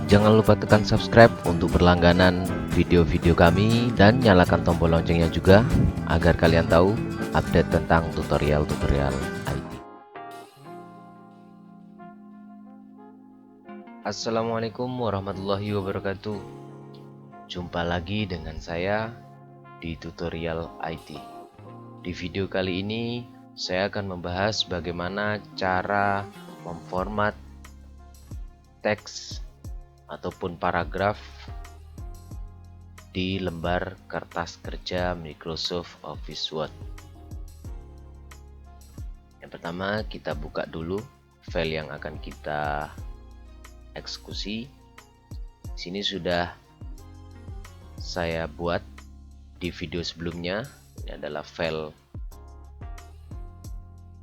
Jangan lupa tekan subscribe untuk berlangganan video-video kami dan nyalakan tombol loncengnya juga agar kalian tahu update tentang tutorial-tutorial IT. Assalamualaikum warahmatullahi wabarakatuh. Jumpa lagi dengan saya di tutorial IT. Di video kali ini saya akan membahas bagaimana cara memformat teks ataupun paragraf di lembar kertas kerja Microsoft Office Word. Yang pertama, kita buka dulu file yang akan kita eksekusi. Di sini sudah saya buat di video sebelumnya. Ini adalah file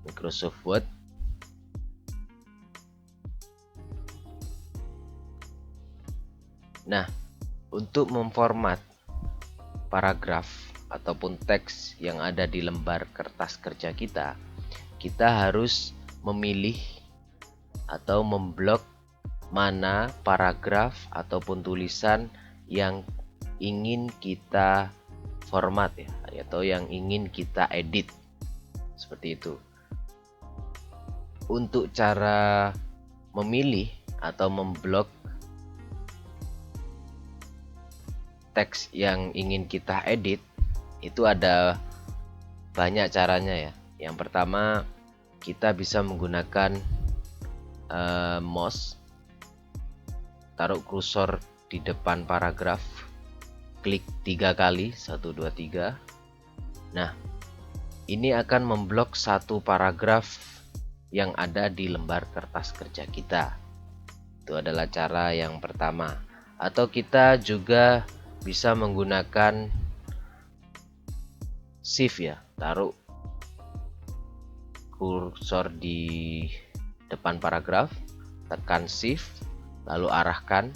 Microsoft Word. Nah, untuk memformat paragraf ataupun teks yang ada di lembar kertas kerja kita, kita harus memilih atau memblok mana paragraf ataupun tulisan yang ingin kita format ya, atau yang ingin kita edit. Seperti itu. Untuk cara memilih atau memblok teks yang ingin kita edit itu ada banyak caranya ya. Yang pertama, kita bisa menggunakan mouse, taruh kursor di depan paragraf, klik 3 kali, 1, 2, 3. Nah, ini akan memblok satu paragraf yang ada di lembar kertas kerja kita. Itu adalah cara yang pertama. Atau kita juga bisa menggunakan shift ya, taruh kursor di depan paragraf, tekan shift, lalu arahkan.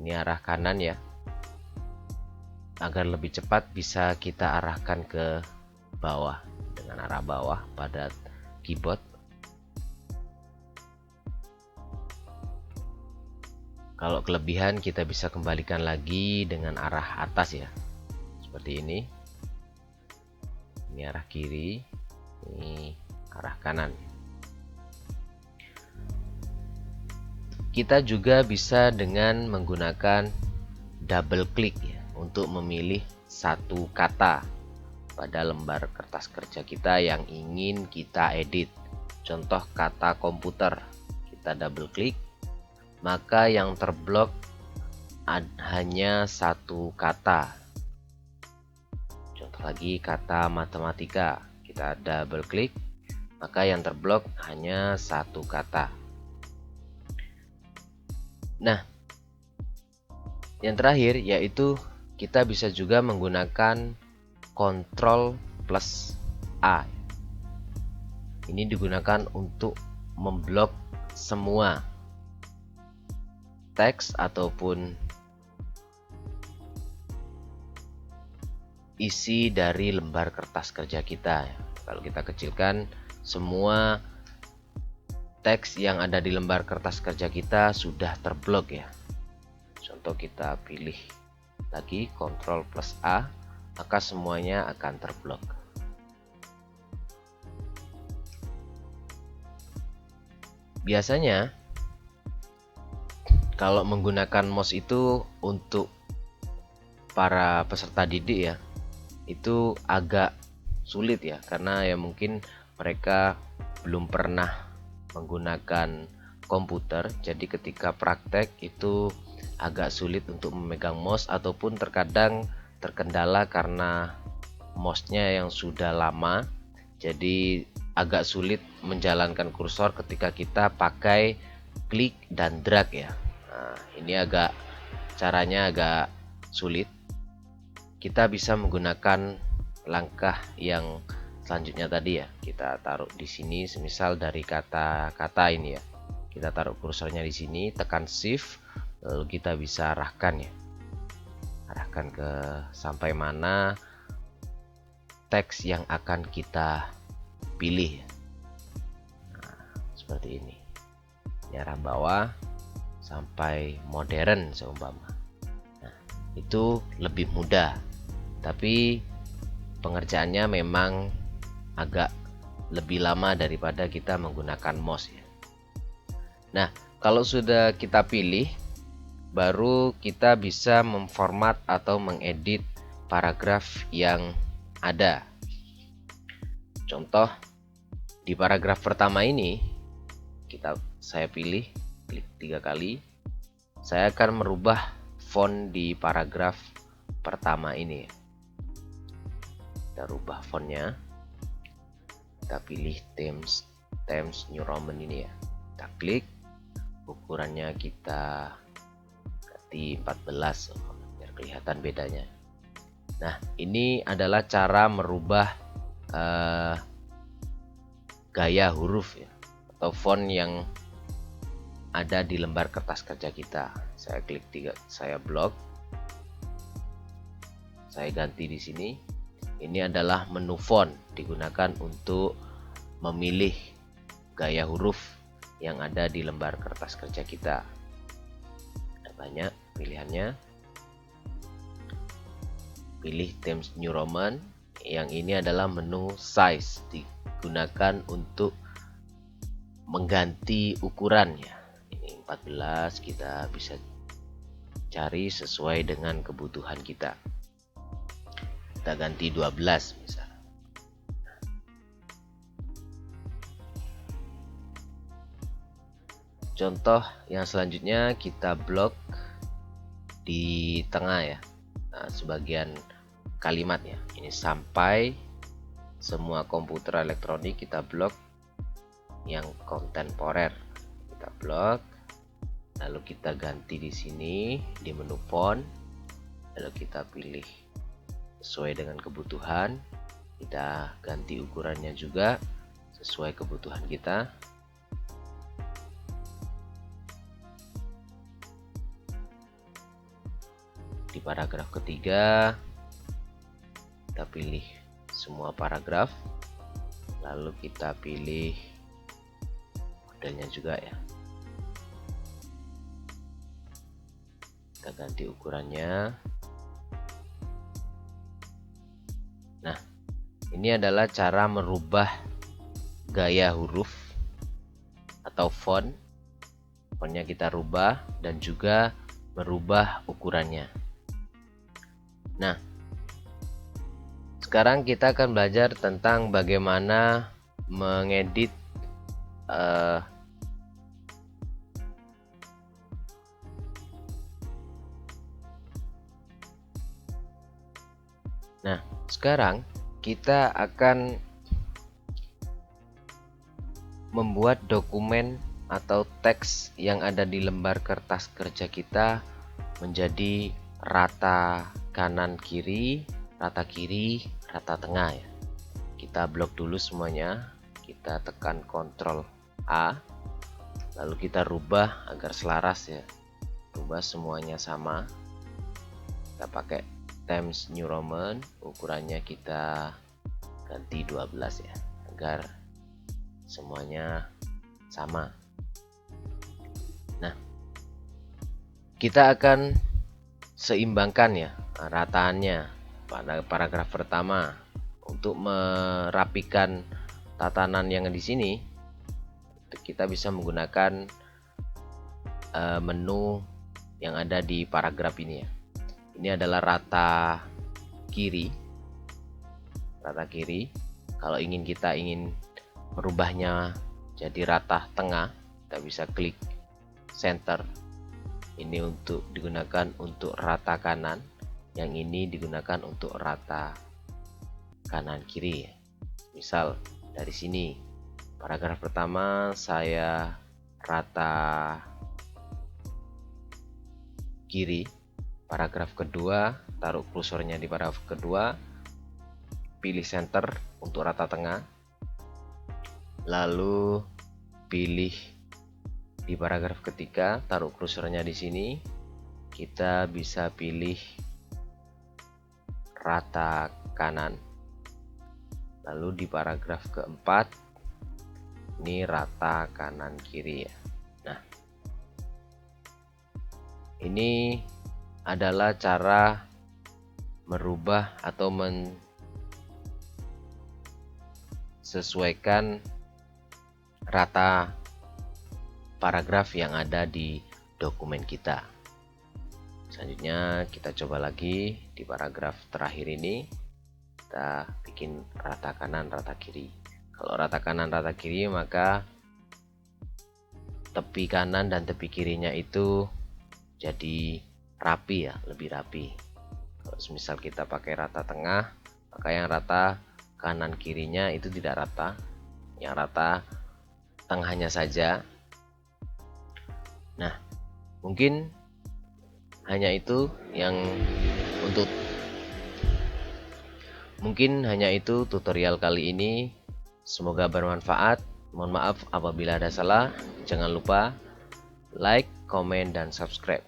Ini arah kanan ya, agar lebih cepat bisa kita arahkan ke bawah dengan arah bawah pada keyboard. Kalau kelebihan kita bisa kembalikan lagi dengan arah atas ya, seperti ini. Ini arah kiri, ini arah kanan. Kita juga bisa dengan menggunakan double klik ya, untuk memilih satu kata pada lembar kertas kerja kita yang ingin kita edit. Contoh kata komputer, kita double klik, maka yang terblok hanya satu kata. Contoh lagi kata matematika, kita double klik, maka yang terblok hanya satu kata. Nah, yang terakhir yaitu kita bisa juga menggunakan Ctrl plus A. Ini digunakan untuk memblok semua teks ataupun isi dari lembar kertas kerja kita. Kalau kita kecilkan, semua teks yang ada di lembar kertas kerja kita sudah terblok ya. Contoh kita pilih lagi Ctrl plus A, maka semuanya akan terblok. Biasanya kalau menggunakan mouse itu untuk para peserta didik ya, itu agak sulit ya, karena ya mungkin mereka belum pernah menggunakan komputer. Jadi ketika praktek itu agak sulit untuk memegang mouse, ataupun terkadang terkendala karena mouse-nya yang sudah lama, jadi agak sulit menjalankan kursor ketika kita pakai klik dan drag ya. Nah, ini caranya agak sulit. Kita bisa menggunakan langkah yang selanjutnya tadi ya. Kita taruh di sini, semisal dari kata-kata ini ya. Kita taruh kursornya di sini, tekan shift, lalu kita bisa arahkan ya. Arahkan ke sampai mana teks yang akan kita pilih. Nah, seperti ini. Ini arah bawah sampai modern seumpama. Nah, itu lebih mudah, tapi pengerjaannya memang agak lebih lama daripada kita menggunakan mouse ya. Nah, kalau sudah kita pilih, baru kita bisa memformat atau mengedit paragraf yang ada. Contoh, di paragraf pertama ini saya pilih, klik 3 kali. Saya akan merubah font di paragraf pertama ini. Kita rubah fontnya. Kita pilih Times New Roman ini ya. Kita klik, ukurannya kita ganti 14 biar kelihatan bedanya. Nah, ini adalah cara merubah gaya huruf ya, atau font yang ada di lembar kertas kerja kita. Saya klik 3, saya blok, saya ganti di sini. Ini adalah menu font, digunakan untuk memilih gaya huruf yang ada di lembar kertas kerja kita. Ada banyak pilihannya. Pilih Times New Roman. Yang ini adalah menu size, digunakan untuk mengganti ukurannya. Ini 14, kita bisa cari sesuai dengan kebutuhan kita. Kita ganti 12 misalnya. Contoh yang selanjutnya, kita blok di tengah ya. Nah, sebagian kalimatnya ini sampai semua komputer elektronik kita blok yang kontemporer. Kita blok, lalu kita ganti di sini di menu font, lalu kita pilih sesuai dengan kebutuhan. Kita ganti ukurannya juga sesuai kebutuhan kita. Di paragraf ketiga kita pilih semua paragraf, lalu kita pilih modelnya juga ya. Kita ganti ukurannya. Nah, ini adalah cara merubah gaya huruf atau font. Fontnya kita rubah dan juga merubah ukurannya. Nah, sekarang kita akan belajar tentang bagaimana mengedit Nah, sekarang kita akan membuat dokumen atau teks yang ada di lembar kertas kerja kita menjadi rata kanan kiri, rata kiri, rata tengah ya. Kita blok dulu semuanya, kita tekan Ctrl A, lalu kita rubah agar selaras ya, rubah semuanya sama. Kita pakai Times New Roman, ukurannya kita ganti 12 ya, agar semuanya sama. Nah, kita akan seimbangkan ya rataannya pada paragraf pertama. Untuk merapikan tatanan yang di sini, kita bisa menggunakan menu yang ada di paragraf ini ya. Ini adalah rata kiri. Rata kiri. Kalau kita ingin merubahnya jadi rata tengah, kita bisa klik center. Ini digunakan untuk rata kanan, yang ini digunakan untuk rata kanan kiri. Misal dari sini, paragraf pertama saya rata kiri, paragraf kedua taruh kursornya di paragraf kedua, pilih center untuk rata tengah, lalu pilih di paragraf ketiga, taruh kursornya di sini. Kita bisa pilih rata kanan. Lalu di paragraf keempat, ini rata kanan kiri ya. Nah, Ini adalah cara merubah atau mensesuaikan rata paragraf yang ada di dokumen kita. Selanjutnya kita coba lagi di paragraf terakhir ini, kita bikin rata kanan rata kiri. Kalau rata kanan rata kiri, maka tepi kanan dan tepi kirinya itu jadi rapi ya, lebih rapi. Kalau misal kita pakai rata tengah, maka yang rata kanan kirinya itu tidak rata, yang rata tengahnya saja. Nah, mungkin hanya itu tutorial kali ini. Semoga bermanfaat. Mohon maaf apabila ada salah. Jangan lupa like, komen, dan subscribe.